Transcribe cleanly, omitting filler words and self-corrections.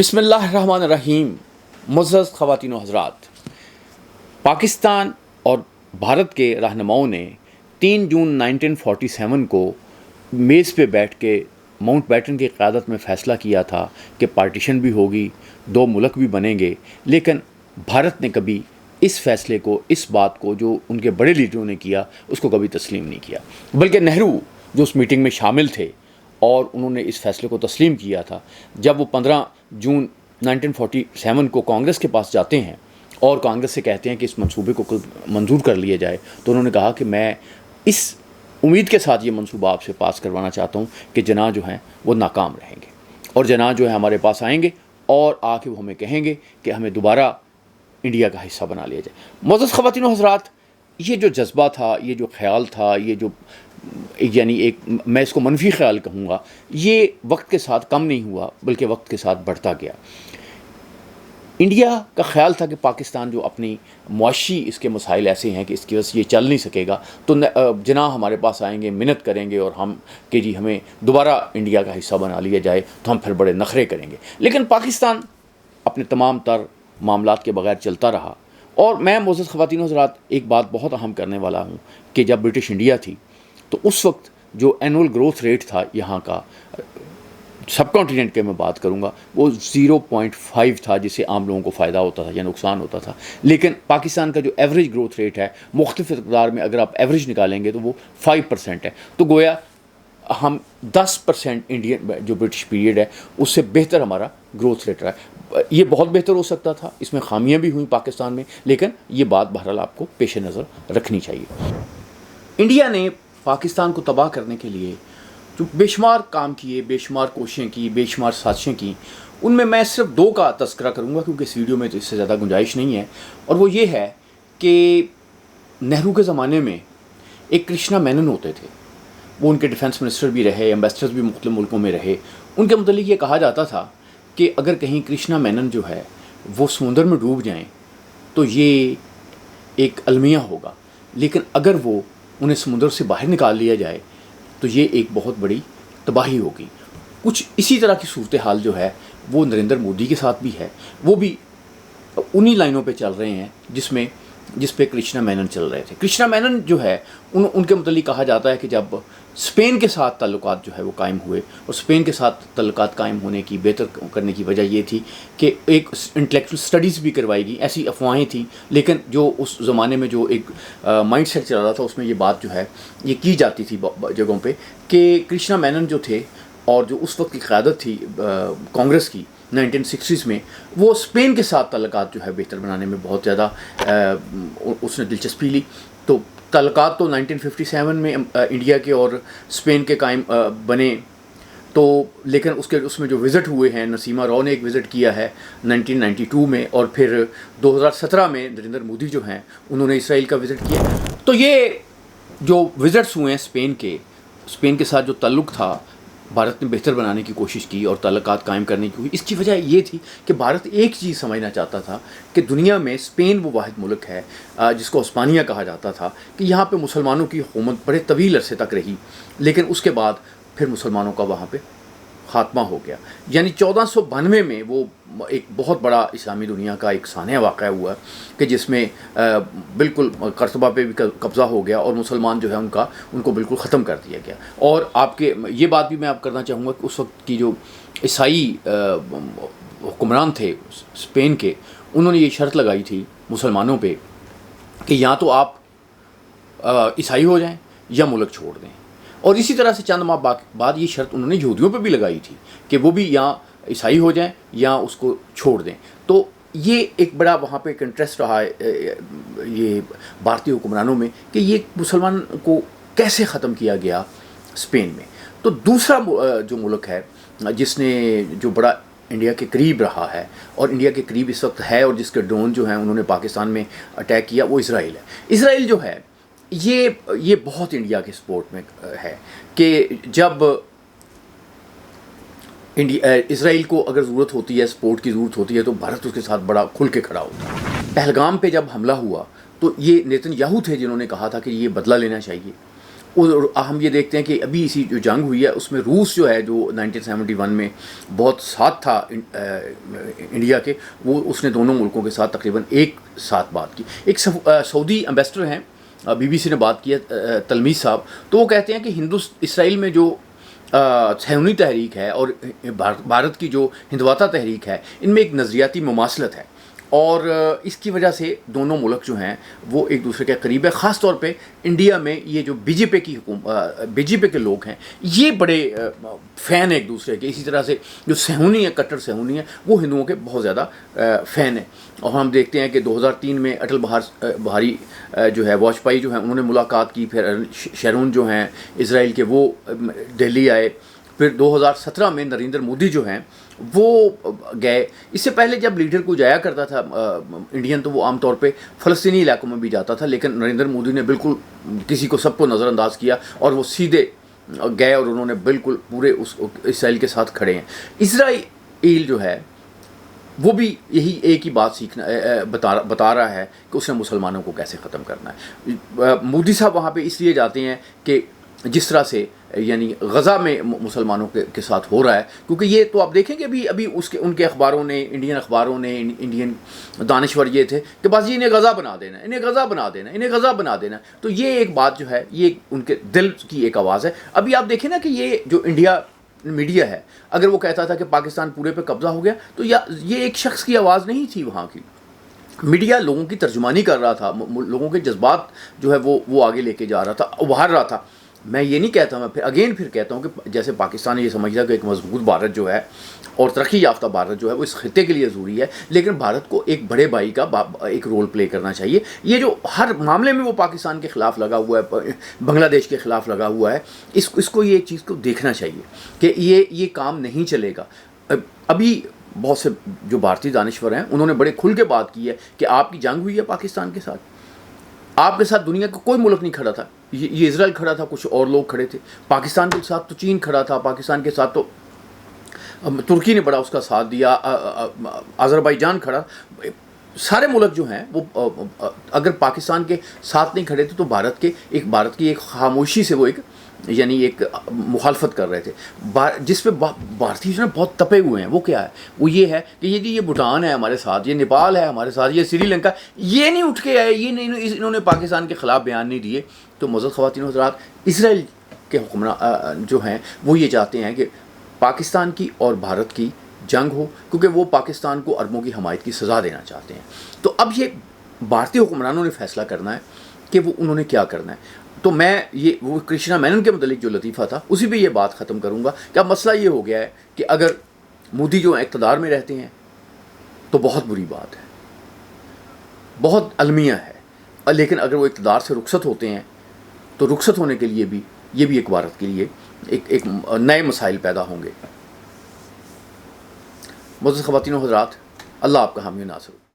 بسم اللہ الرحمن الرحیم. معزز خواتین و حضرات، پاکستان اور بھارت کے رہنماؤں نے 3 جون 1947 کو میز پہ بیٹھ کے ماؤنٹ بیٹن کی قیادت میں فیصلہ کیا تھا کہ پارٹیشن بھی ہوگی، 2 ملک بھی بنیں گے. لیکن بھارت نے کبھی اس فیصلے کو، اس بات کو جو ان کے بڑے لیڈروں نے کیا، اس کو کبھی تسلیم نہیں کیا. بلکہ نہرو جو اس میٹنگ میں شامل تھے اور انہوں نے اس فیصلے کو تسلیم کیا تھا، جب وہ 15 جون 1947 کو کانگریس کے پاس جاتے ہیں اور کانگریس سے کہتے ہیں کہ اس منصوبے کو منظور کر لیا جائے، تو انہوں نے کہا کہ میں اس امید کے ساتھ یہ منصوبہ آپ سے پاس کروانا چاہتا ہوں کہ جناح جو ہیں وہ ناکام رہیں گے، اور جناح جو ہے ہمارے پاس آئیں گے اور آ کے وہ ہمیں کہیں گے کہ ہمیں دوبارہ انڈیا کا حصہ بنا لیا جائے. معزز خواتین و حضرات، یہ جو جذبہ تھا، یہ جو خیال تھا، یہ جو یعنی ایک میں اس کو منفی خیال کہوں گا، یہ وقت کے ساتھ کم نہیں ہوا بلکہ وقت کے ساتھ بڑھتا گیا. انڈیا کا خیال تھا کہ پاکستان جو اپنی معاشی اس کے مسائل ایسے ہیں کہ اس کی وجہ سے یہ چل نہیں سکے گا، تو جناح ہمارے پاس آئیں گے، منت کریں گے اور ہم کہ جی ہمیں دوبارہ انڈیا کا حصہ بنا لیا جائے، تو ہم پھر بڑے نخرے کریں گے. لیکن پاکستان اپنے تمام تر معاملات کے بغیر چلتا رہا. اور میں معزز خواتین و حضرات ایک بات بہت اہم کرنے والا ہوں کہ جب برٹش انڈیا تھی تو اس وقت جو اینول گروتھ ریٹ تھا یہاں کا، سب کانٹیننٹ کے میں بات کروں گا، وہ 0.5 تھا، جس سے عام لوگوں کو فائدہ ہوتا تھا یا نقصان ہوتا تھا. لیکن پاکستان کا جو ایوریج گروتھ ریٹ ہے مختلف اقدار میں اگر آپ ایوریج نکالیں گے تو وہ 5% ہے. تو گویا ہم 10% انڈین جو برٹش پیریڈ ہے اس سے بہتر ہمارا گروتھ ریٹ رہا ہے. یہ بہت بہتر ہو سکتا تھا، اس میں خامیاں بھی ہوئیں پاکستان میں، لیکن یہ بات بہرحال آپ کو پیش نظر رکھنی چاہیے. انڈیا نے پاکستان کو تباہ کرنے کے لیے جو بے شمار کام کیے، بے شمار کوششیں کی، بے شمار سازشیں کی، ان میں صرف 2 کا تذکرہ کروں گا کیونکہ اس ویڈیو میں تو اس سے زیادہ گنجائش نہیں ہے. اور وہ یہ ہے کہ نہرو کے زمانے میں ایک کرشنا مینن ہوتے تھے، وہ ان کے ڈیفنس منسٹر بھی رہے، ایمبیسڈرز بھی مختلف ملکوں میں رہے. ان کے متعلق یہ کہا جاتا تھا کہ اگر کہیں کرشنا مینن جو ہے وہ سمندر میں ڈوب جائیں تو یہ ایک المیہ ہوگا، لیکن اگر وہ انہیں سمندر سے باہر نکال لیا جائے تو یہ ایک بہت بڑی تباہی ہوگی. کچھ اسی طرح کی صورتحال جو ہے وہ نریندر مودی کے ساتھ بھی ہے، وہ بھی انہی لائنوں پہ چل رہے ہیں جس پہ کرشنا مینن چل رہے تھے. کرشنا مینن جو ہے ان کے متعلق کہا جاتا ہے کہ جب اسپین کے ساتھ تعلقات جو ہے وہ قائم ہوئے، اور اسپین کے ساتھ تعلقات قائم ہونے کی بہتر کرنے کی وجہ یہ تھی کہ ایک انٹلیکچوئل اسٹڈیز بھی کروائی گئی. ایسی افواہیں تھیں، لیکن جو اس زمانے میں جو ایک مائنڈ سیٹ چل رہا تھا اس میں یہ بات جو ہے یہ کی جاتی تھی جگہوں پہ کہ کرشنا مینن جو تھے اور جو اس وقت کی قیادت تھی کانگریس کی 1960s میں، وہ اسپین کے ساتھ تعلقات جو ہے بہتر بنانے میں بہت زیادہ اس نے دلچسپی لی. تو تعلقات تو 1957 میں انڈیا کے اور اسپین کے قائم بنے، تو لیکن اس میں جو وزٹ ہوئے ہیں، نسیمہ راؤ نے ایک وزٹ کیا ہے 1992 میں، اور پھر 2017 میں نریندر مودی جو ہیں انہوں نے اسرائیل کا وزٹ کیا. تو یہ جو وزٹس ہوئے ہیں اسپین کے ساتھ جو تعلق تھا، بھارت نے بہتر بنانے کی کوشش کی اور تعلقات قائم کرنے کی. اس کی وجہ یہ تھی کہ بھارت ایک چیز سمجھنا چاہتا تھا کہ دنیا میں اسپین وہ واحد ملک ہے جس کو ہسپانیہ کہا جاتا تھا، کہ یہاں پہ مسلمانوں کی حکومت بڑے طویل عرصے تک رہی، لیکن اس کے بعد پھر مسلمانوں کا وہاں پہ خاتمہ ہو گیا. یعنی 1492 میں وہ ایک بہت بڑا اسلامی دنیا کا ایک سانحہ واقع ہوا کہ جس میں بالکل قرطبہ پہ بھی قبضہ ہو گیا اور مسلمان جو ہے ان کو بالکل ختم کر دیا گیا. اور آپ کے یہ بات بھی میں آپ کرنا چاہوں گا کہ اس وقت کی جو عیسائی حکمران تھے اسپین کے، انہوں نے یہ شرط لگائی تھی مسلمانوں پہ کہ یا تو آپ عیسائی ہو جائیں یا ملک چھوڑ دیں. اور اسی طرح سے چند ماہ بعد یہ شرط انہوں نے یہودیوں پہ بھی لگائی تھی کہ وہ بھی یا عیسائی ہو جائیں یا اس کو چھوڑ دیں. تو یہ ایک بڑا وہاں پہ ایک انٹرسٹ رہا ہے یہ بھارتی حکمرانوں میں کہ یہ مسلمان کو کیسے ختم کیا گیا اسپین میں. تو دوسرا جو ملک ہے جس نے جو بڑا انڈیا کے قریب رہا ہے اور انڈیا کے قریب اس وقت ہے اور جس کے ڈرون جو ہیں انہوں نے پاکستان میں اٹیک کیا، وہ اسرائیل ہے. اسرائیل جو ہے یہ بہت انڈیا کے سپورٹ میں ہے کہ جب اسرائیل کو اگر ضرورت ہوتی ہے، سپورٹ کی ضرورت ہوتی ہے، تو بھارت اس کے ساتھ بڑا کھل کے کھڑا ہوتا ہے. پہلگام پہ جب حملہ ہوا تو یہ نیتن یاہو تھے جنہوں نے کہا تھا کہ یہ بدلہ لینا چاہیے. ہم یہ دیکھتے ہیں کہ ابھی اسی جو جنگ ہوئی ہے اس میں روس جو ہے جو 1971 میں بہت ساتھ تھا انڈیا کے، وہ اس نے دونوں ملکوں کے ساتھ تقریباً ایک ساتھ بات کی. ایک سعودی امبیسڈر ہیں، بی بی سی نے بات کی ہے، تلمیذ صاحب، تو وہ کہتے ہیں کہ اسرائیل میں جو صہیونی تحریک ہے اور بھارت کی جو ہندواتہ تحریک ہے، ان میں ایک نظریاتی مماثلت ہے، اور اس کی وجہ سے دونوں ملک جو ہیں وہ ایک دوسرے کے قریب ہے. خاص طور پہ انڈیا میں یہ جو بی جے پی کے لوگ ہیں یہ بڑے فین ہیں ایک دوسرے کے. اسی طرح سے جو صہیونی ہیں، کٹر صہیونی ہیں، وہ ہندوؤں کے بہت زیادہ فین ہیں. اور ہم دیکھتے ہیں کہ 2003 میں اٹل بہاری جو ہے واجپئی جو ہیں انہوں نے ملاقات کی، پھر شیرون جو ہیں اسرائیل کے وہ دہلی آئے، پھر 2017 میں نریندر مودی جو ہیں وہ گئے. اس سے پہلے جب لیڈر کو جایا کرتا تھا انڈین تو وہ عام طور پہ فلسطینی علاقوں میں بھی جاتا تھا، لیکن نریندر مودی نے بالکل سب کو نظر انداز کیا اور وہ سیدھے گئے اور انہوں نے بالکل پورے اس اسرائیل کے ساتھ کھڑے ہیں. اسرائیل جو ہے وہ بھی یہی ایک ہی بات بتا رہا ہے کہ اس نے مسلمانوں کو کیسے ختم کرنا ہے. مودی صاحب وہاں پہ اس لیے جاتے ہیں کہ جس طرح سے یعنی غزہ میں مسلمانوں کے ساتھ ہو رہا ہے، کیونکہ یہ تو آپ دیکھیں کہ ابھی ان کے اخباروں نے، انڈین اخباروں نے، انڈین دانشور یہ تھے کہ بس یہ انہیں غزہ بنا دینا، انہیں غزہ بنا دینا، انہیں غزہ بنا دینا. تو یہ ایک بات جو ہے یہ ان کے دل کی ایک آواز ہے. ابھی آپ دیکھیں نا کہ یہ جو انڈیا میڈیا ہے، اگر وہ کہتا تھا کہ پاکستان پورے پہ قبضہ ہو گیا تو یہ ایک شخص کی آواز نہیں تھی. وہاں کی میڈیا لوگوں کی ترجمانی کر رہا تھا، لوگوں کے جذبات جو ہے وہ آگے لے کے جا رہا تھا، ابھار رہا تھا. میں یہ نہیں کہتا، میں پھر کہتا ہوں کہ جیسے پاکستان یہ سمجھتا کہ ایک مضبوط بھارت جو ہے اور ترقی یافتہ بھارت جو ہے وہ اس خطے کے لیے ضروری ہے، لیکن بھارت کو ایک بڑے بھائی کا ایک رول پلے کرنا چاہیے. یہ جو ہر معاملے میں وہ پاکستان کے خلاف لگا ہوا ہے، بنگلہ دیش کے خلاف لگا ہوا ہے، اس کو یہ چیز کو دیکھنا چاہیے کہ یہ کام نہیں چلے گا. ابھی بہت سے جو بھارتی دانشور ہیں انہوں نے بڑے کھل کے بات کی ہے کہ آپ کی جنگ ہوئی ہے پاکستان کے ساتھ، آپ کے ساتھ دنیا کا کوئی ملک نہیں کھڑا تھا. یہ اسرائیل کھڑا تھا، کچھ اور لوگ کھڑے تھے. پاکستان کے ساتھ تو چین کھڑا تھا، پاکستان کے ساتھ تو ترکی نے بڑا اس کا ساتھ دیا، آذربائیجان کھڑا. سارے ملک جو ہیں وہ اگر پاکستان کے ساتھ نہیں کھڑے تھے تو بھارت کی ایک خاموشی سے وہ ایک مخالفت کر رہے تھے. جس پہ بھارتی جو ہے بہت تپے ہوئے ہیں. وہ کیا ہے؟ وہ یہ ہے کہ یہ بھوٹان ہے ہمارے ساتھ، یہ نیپال ہے ہمارے ساتھ، یہ سری لنکا، یہ نہیں اٹھ کے آئے، انہوں نے پاکستان کے خلاف بیان نہیں دیے. تو معزز خواتین و حضرات، اسرائیل کے حکمراں جو ہیں وہ یہ چاہتے ہیں کہ پاکستان کی اور بھارت کی جنگ ہو، کیونکہ وہ پاکستان کو اربوں کی حمایت کی سزا دینا چاہتے ہیں. تو اب یہ بھارتی حکمرانوں نے فیصلہ کرنا ہے کہ وہ انہوں نے کیا کرنا ہے. تو میں وہ کرشنا مینن کے متعلق جو لطیفہ تھا اسی پہ یہ بات ختم کروں گا کہ اب مسئلہ یہ ہو گیا ہے کہ اگر مودی جو اقتدار میں رہتے ہیں تو بہت بری بات ہے، بہت المیہ ہے، لیکن اگر وہ اقتدار سے رخصت ہوتے ہیں تو رخصت ہونے کے لیے بھی یہ بھی ایک بھارت کے لیے ایک نئے مسائل پیدا ہوں گے. معزز خواتین و حضرات، اللہ آپ کا حامی و ناصر ہو.